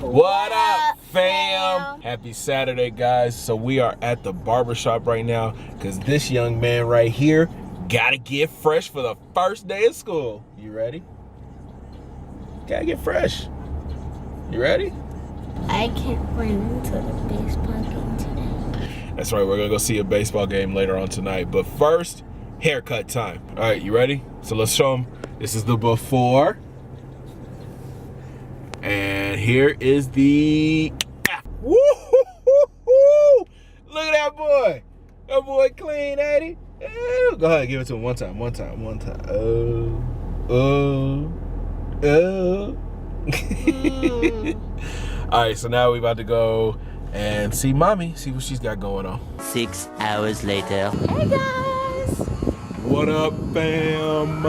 What up, fam? Happy Saturday, guys. So we are at the barbershop right now because this young man right here gotta get fresh for the first day of school. You ready? Gotta get fresh. You ready? I can't run into the baseball game today. That's right, we're gonna go see a baseball game later on tonight. But first, haircut time. All right, you ready? So let's show them. This is the before. And here is the after. Woo-hoo-hoo-hoo! Look at that boy. That boy clean, ain't he? Ew. Go ahead, give it to him one time. All right, so now we about to go and see mommy, see what she's got going on. 6 hours later. Hey guys! What up, fam?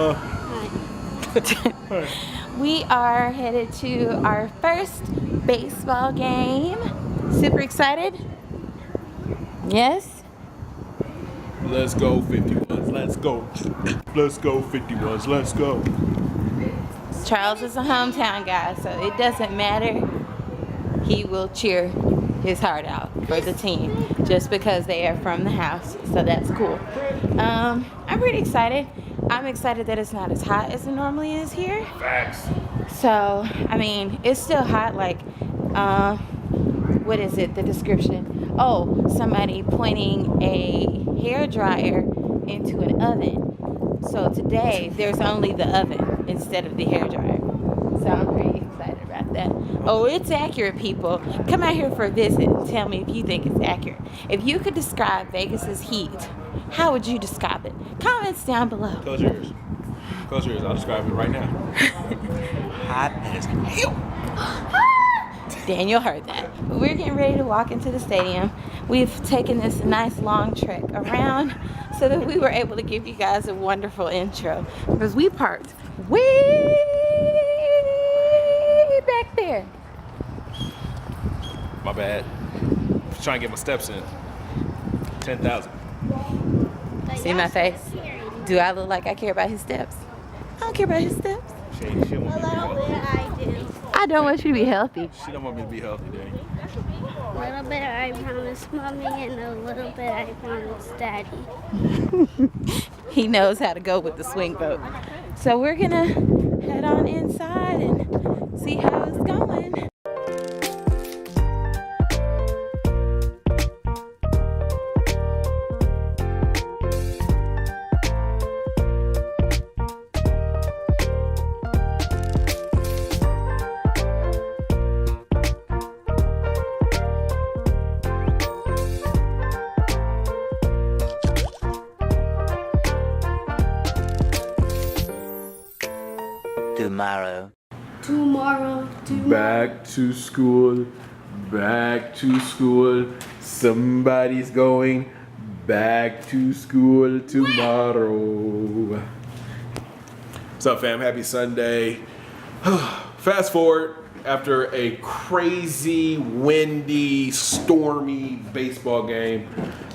We are headed to our first baseball game. Super excited? Yes? Let's go 51s, let's go. Let's go 51s, let's go. Charles is a hometown guy, so it doesn't matter. He will cheer his heart out for the team just because they are from the house, so that's cool. I'm pretty excited. I'm excited that it's not as hot as it normally is here. Facts. So, I mean, it's still hot, like, what is it, the description? Oh, somebody pointing a hair dryer into an oven. So today, there's only the oven instead of the hair dryer. So I'm pretty excited about that. Oh, it's accurate, people. Come out here for a visit and tell me if you think it's accurate. If you could describe Vegas's heat, how would you describe it? Comments down below. Close your ears. Close your ears. I'll describe it right now. Hot as hell. Daniel heard that. We're getting ready to walk into the stadium. We've taken this nice long trek around so that we were able to give you guys a wonderful intro because we parked way back there. My bad. Trying to get my steps in. 10,000. See my face? Do I look like I care about his steps? I don't care about his steps. She want me to be healthy. I do. I don't want you to be healthy. She don't want me to be healthy, Dang. A little bit I promise mommy and a little bit I promise daddy. He knows how to go with the swing vote. So we're gonna head on inside and see how it's going. Tomorrow. Back to school. Back to school. Somebody's going back to school tomorrow. What's up, fam? Happy Sunday. Fast forward after a crazy, windy, stormy baseball game.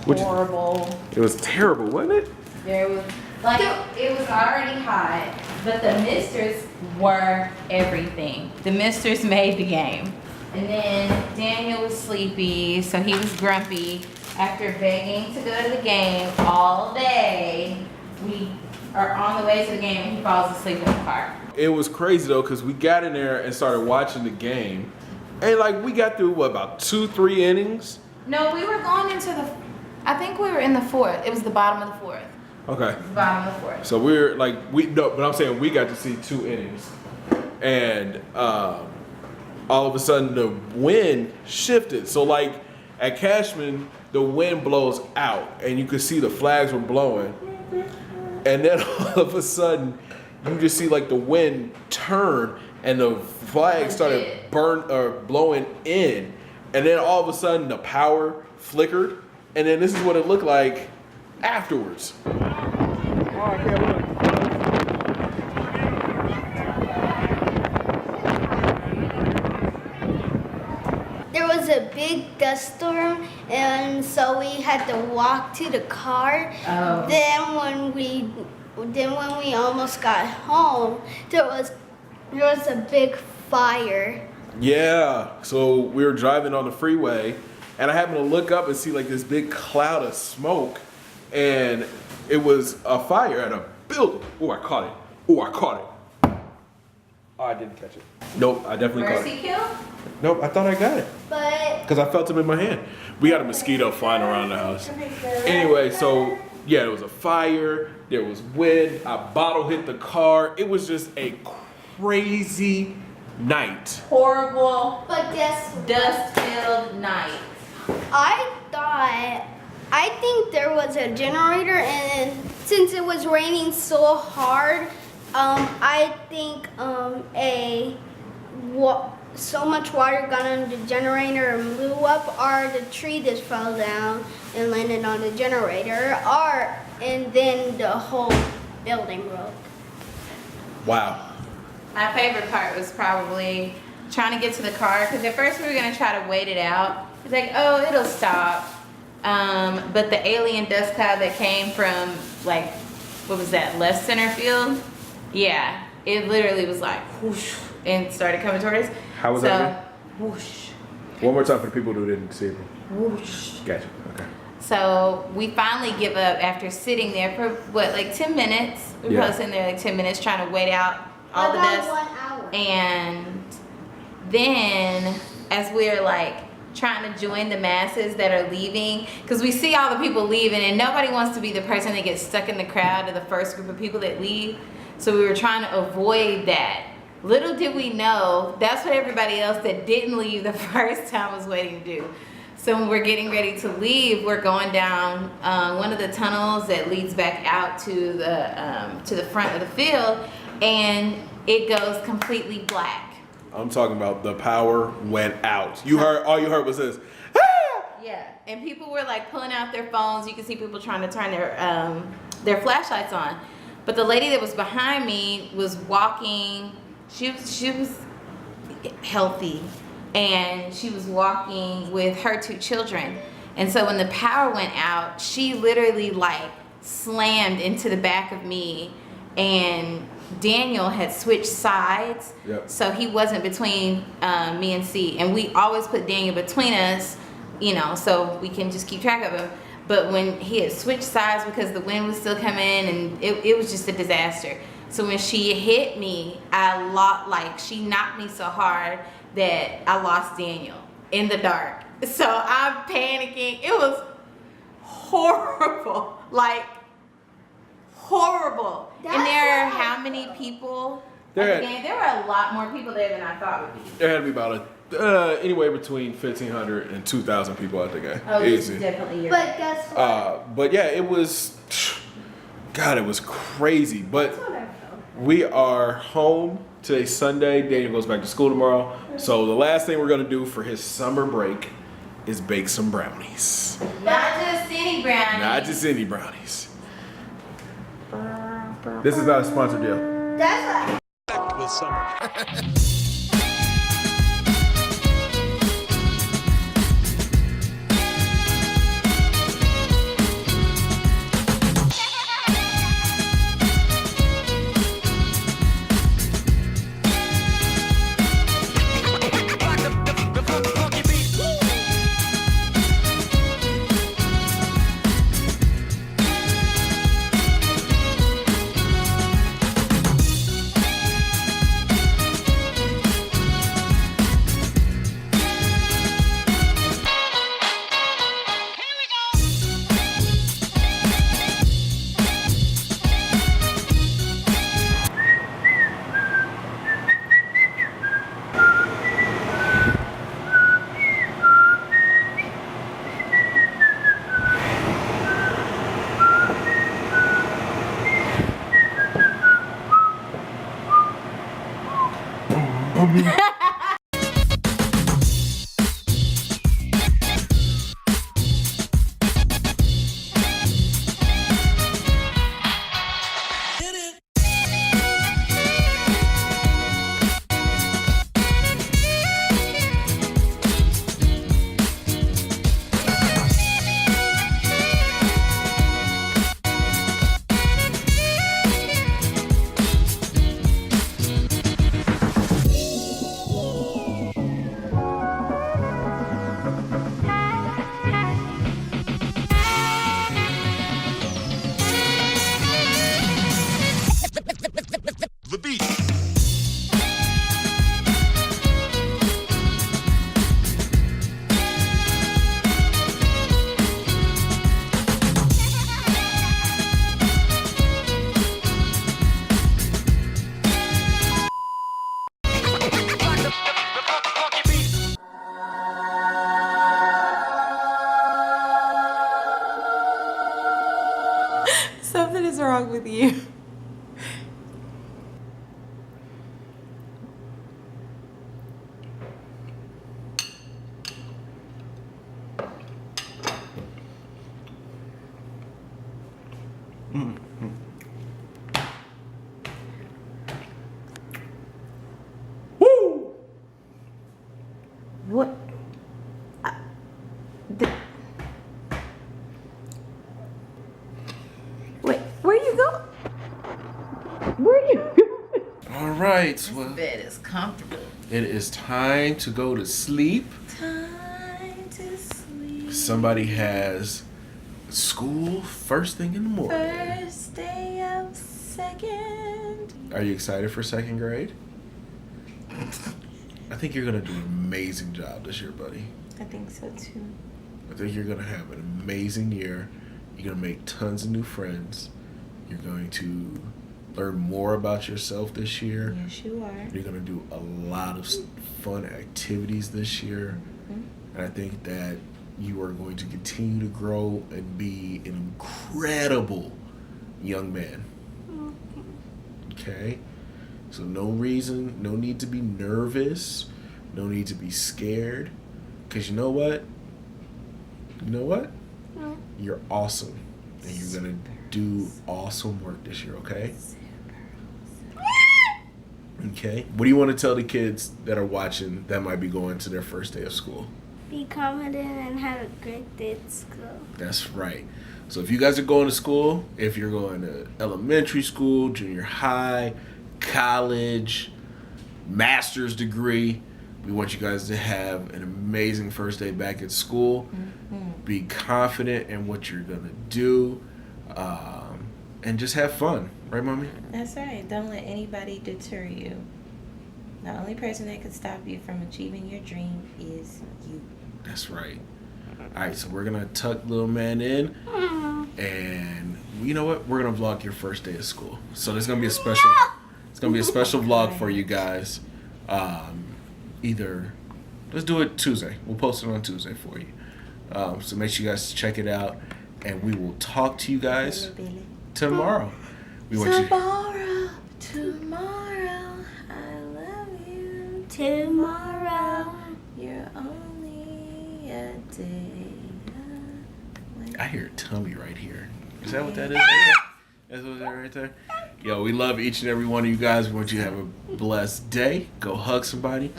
Horrible. It was terrible, wasn't it? There was, like, it was already hot, but the misters were everything. The misters made the game. And then Daniel was sleepy, so he was grumpy. After begging to go to the game all day, we are on the way to the game and he falls asleep in the car. It was crazy though, because we got in there and started watching the game. And like, we got through, what, about 2-3 innings? No, we were going into I think we were in the fourth. It was the bottom of the fourth. Okay. The bottom of the fourth. So we're like, no, but I'm saying we got to see 2 innings. And all of a sudden the wind shifted. So like at Cashman, the wind blows out and you could see the flags were blowing. And then all of a sudden you just see like the wind turn and the flags started blowing in. And then all of a sudden the power flickered. And then this is what it looked like afterwards. There was a big dust storm, and so we had to walk to the car. Oh. Then when we almost got home, there was a big fire Yeah, so we were driving on the freeway, and I happened to look up and see like this big cloud of smoke, and it was a fire at a building. Oh, I caught it. Oh, I caught it. Oh, I didn't catch it. Nope, I definitely caught Mercy it. kill? Nope, I thought I got it But because I felt him in my hand. We got a mosquito flying around the house. Anyway, so yeah, there was a fire. There was wind. A bottle hit the car. It was just a crazy night. Horrible, but guess what? dust-filled night. I think there was a generator, and since it was raining so hard, I think so much water got on the generator and blew up, or the tree just fell down and landed on the generator, and then the whole building broke. Wow. My favorite part was probably trying to get to the car, because at first we were gonna try to wait it out. It's like, oh, it'll stop. But the alien dust cloud that came from, like, what was that, left center field? Yeah, it literally was like whoosh and started coming toward us. How was that Whoosh, One more time for the people who didn't see it. whoosh. Gotcha. Okay. So we finally give up after sitting there for what, like 10 minutes? We were Yeah. probably sitting there like 10 minutes trying to wait out all the About dust. 1 hour. And then as we're like trying to join the masses that are leaving, because we see all the people leaving and nobody wants to be the person that gets stuck in the crowd of the first group of people that leave. So we were trying to avoid that. Little did we know, that's what everybody else that didn't leave the first time was waiting to do. So when we're getting ready to leave, we're going down one of the tunnels that leads back out to the front of the field, and it goes completely black. I'm talking about the power went out. All you heard was this. Yeah, and people were like pulling out their phones. You can see people trying to turn their flashlights on. But the lady that was behind me was walking. She was healthy, and she was walking with her 2 children. And so when the power went out, she literally like slammed into the back of me, and Daniel had switched sides. Yep. So he wasn't between me and C, and we always put Daniel between us, you know, so we can just keep track of him. But when he had switched sides because the wind was still coming, and it was just a disaster. So when she hit me, she knocked me so hard that I lost Daniel in the dark. So I'm panicking. It was horrible, like horrible. And there are how many people? There were a lot more people there than I thought would be. There had to be about anywhere between 1,500 and 2,000 people at the game. Oh, this Easy. is definitely your. But guess what? But yeah, it was. God, it was crazy. But That's what I felt. we are home. Today's Sunday. Daniel goes back to school tomorrow. So the last thing we're gonna do for his summer break is bake some brownies. Not just any brownies. Not just any brownies. This is not a sponsored deal. That's With summer. wrong with you? Woo! What? Wait, where you go? Where you going? All right. Well, Bed is comfortable. it is time to go to sleep. Time to sleep. Somebody has school first thing in the morning. First day of second. Are you excited for second grade? I think you're gonna do an amazing job this year, buddy. I think so too. I think you're gonna have an amazing year. You're gonna make tons of new friends. You're going to learn more about yourself this year. Yes, you are. You're gonna do a lot of fun activities this year. And I think that you are going to continue to grow and be an incredible young man. Okay? So no need to be nervous, no need to be scared. Because you know what? You know what? No. You're awesome. And you're going to do awesome work this year, okay? Okay? What do you want to tell the kids that are watching that might be going to their first day of school? Be confident and have a great day at school. That's right. So if you guys are going to school, if you're going to elementary school, junior high, college, master's degree, we want you guys to have an amazing first day back at school. Be confident in what you're going to do, and just have fun. Right, Mommy? That's right. Don't let anybody deter you. The only person that can stop you from achieving your dream is you. That's right. All right, so we're going to tuck little man in, and you know what? We're going to vlog your first day of school. So there's going to be a special... It's gonna be a special vlog for you guys. Let's do it Tuesday. We'll post it on Tuesday for you. So make sure you guys check it out, and we will talk to you guys tomorrow. We want you. Tomorrow, I love you. Tomorrow. You're only a day away. I hear tummy right here. Is that what that is? Right there? That's what that right there. Yo, we love each and every one of you guys. We want you to have a blessed day. Go hug somebody.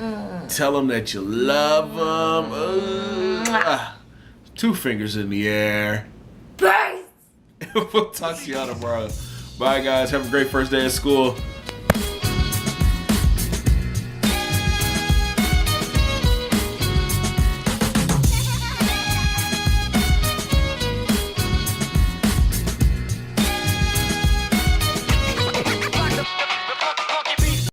Tell them that you love them. 2 fingers in the air. We'll talk to y'all tomorrow. Bye, guys. Have a great first day of school.